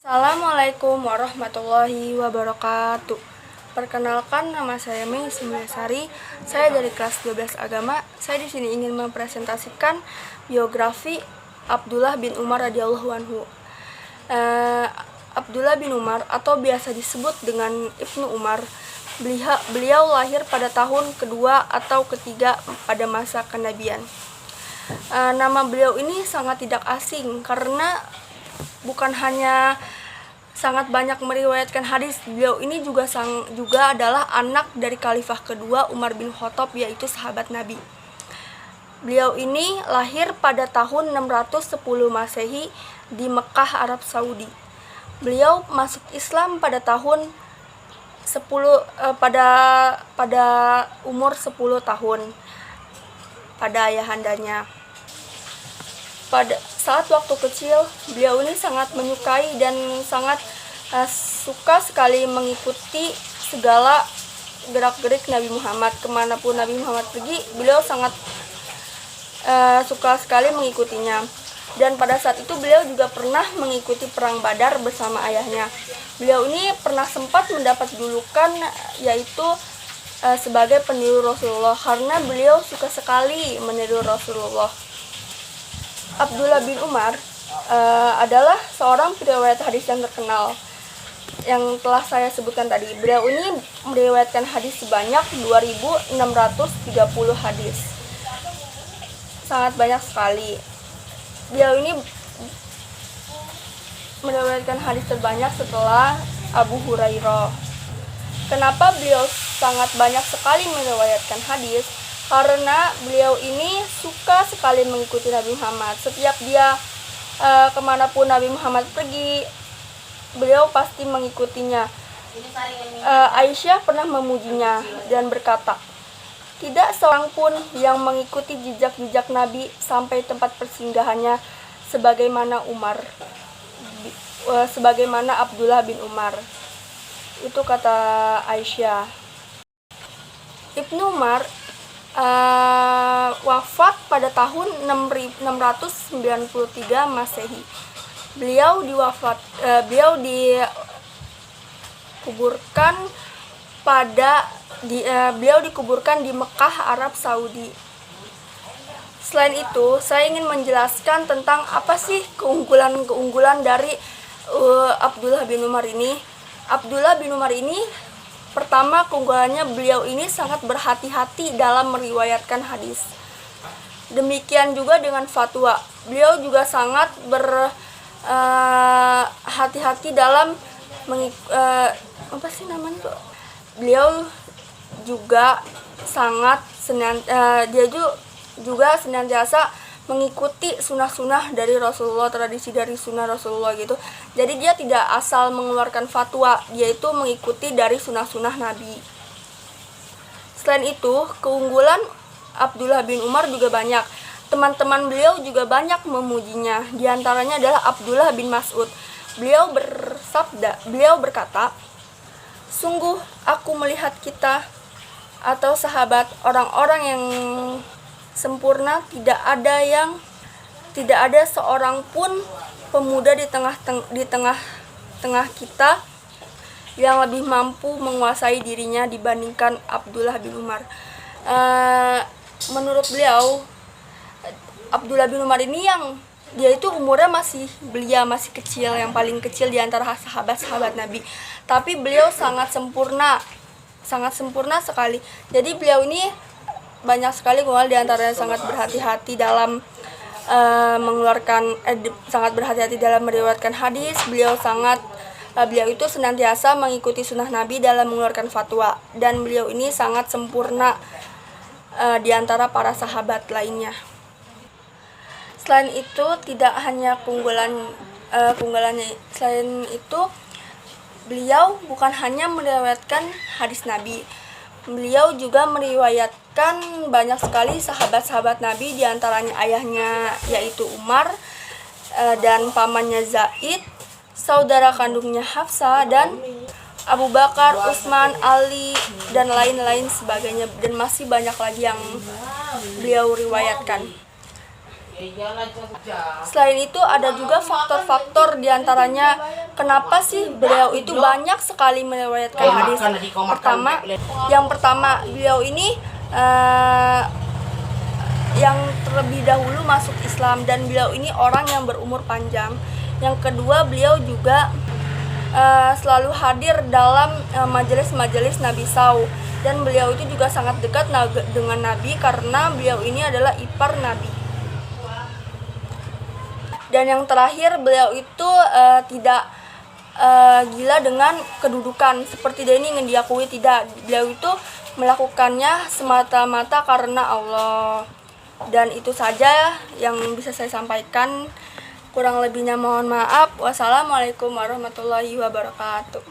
Assalamualaikum warahmatullahi wabarakatuh. Perkenalkan, nama saya Mei Sari. Saya dari kelas 12 agama. Saya di sini ingin mempresentasikan biografi Abdullah bin Umar radhiyallahu anhu. Abdullah bin Umar atau biasa disebut dengan Ibnu Umar. Beliau lahir pada tahun kedua atau ketiga pada masa kenabian. Nama beliau ini sangat tidak asing karena bukan hanya sangat banyak meriwayatkan hadis, beliau ini juga adalah anak dari Khalifah kedua Umar bin Khattab, yaitu sahabat Nabi. Beliau ini lahir pada tahun 610 Masehi di Mekah, Arab Saudi. Beliau masuk Islam pada tahun pada umur 10 tahun pada ayahandanya. Pada saat waktu kecil, beliau ini sangat menyukai dan sangat suka sekali mengikuti segala gerak-gerik Nabi Muhammad. Kemanapun Nabi Muhammad pergi, beliau sangat suka sekali mengikutinya. Dan pada saat itu beliau juga pernah mengikuti perang Badar bersama ayahnya. Beliau ini pernah sempat mendapat julukan yaitu sebagai peniru Rasulullah karena beliau suka sekali meniru Rasulullah. Abdullah bin Umar adalah seorang periwayat hadis yang terkenal yang telah saya sebutkan tadi. Beliau ini meriwayatkan hadis sebanyak 2.630 hadis. Sangat banyak sekali. Beliau ini meriwayatkan hadis terbanyak setelah Abu Hurairah. Kenapa beliau sangat banyak sekali meriwayatkan hadis? Karena beliau ini suka sekali mengikuti Nabi Muhammad. Setiap dia kemanapun Nabi Muhammad pergi, beliau pasti mengikutinya. Aisyah pernah memujinya dan berkata, "Tidak seorang pun yang mengikuti jejak-jejak Nabi sampai tempat persinggahannya sebagaimana Abdullah bin Umar." Itu kata Aisyah. Ibnu Umar wafat pada tahun 693 Masehi. Beliau dikuburkan di Mekah, Arab Saudi. Selain itu, saya ingin menjelaskan tentang apa sih keunggulan dari Abdullah bin Umar ini. Abdullah bin Umar ini, pertama, keunggulannya beliau ini sangat berhati-hati dalam meriwayatkan hadis. Demikian juga dengan fatwa. Beliau juga sangat berhati-hati dalam Beliau juga senantiasa mengikuti sunnah-sunnah dari Rasulullah, tradisi dari sunnah Rasulullah gitu. Jadi dia tidak asal mengeluarkan fatwa, dia itu mengikuti dari sunnah-sunnah Nabi. Selain itu, keunggulan Abdullah bin Umar juga banyak. Teman-teman beliau juga banyak memujinya. Di antaranya adalah Abdullah bin Mas'ud. Beliau berkata, "Sungguh aku melihat kita atau sahabat orang-orang yang sempurna, tidak ada seorang pun pemuda di tengah kita yang lebih mampu menguasai dirinya dibandingkan Abdullah bin Umar." Menurut beliau, Abdullah bin Umar ini dia itu umurnya masih kecil, yang paling kecil di antara sahabat-sahabat Nabi. Tapi beliau sangat sempurna sekali. Jadi beliau ini banyak sekali keunggulan, di antaranya sangat berhati-hati dalam meriwayatkan hadis. Beliau itu senantiasa mengikuti sunnah Nabi dalam mengeluarkan fatwa, dan beliau ini sangat sempurna di antara para sahabat lainnya. Selain itu, tidak hanya keunggulannya. Selain itu, beliau bukan hanya meriwayatkan hadis Nabi. Beliau juga meriwayatkan banyak sekali sahabat-sahabat Nabi, di antaranya ayahnya yaitu Umar, dan pamannya Zaid, saudara kandungnya Hafsah, dan Abu Bakar, Utsman, Ali, dan lain-lain sebagainya, dan masih banyak lagi yang beliau riwayatkan. Selain itu ada juga faktor-faktor diantaranya kenapa sih beliau itu banyak sekali meriwayatkan hadis. Yang pertama beliau ini yang terlebih dahulu masuk Islam dan beliau ini orang yang berumur panjang. Yang kedua beliau juga selalu hadir dalam majelis-majelis Nabi SAW dan beliau itu juga sangat dekat dengan Nabi karena beliau ini adalah ipar Nabi. Dan yang terakhir beliau itu tidak gila dengan kedudukan seperti dia ini ingin diakui, tidak. Beliau itu melakukannya semata-mata karena Allah. Dan itu saja yang bisa saya sampaikan. Kurang lebihnya mohon maaf. Wassalamualaikum warahmatullahi wabarakatuh.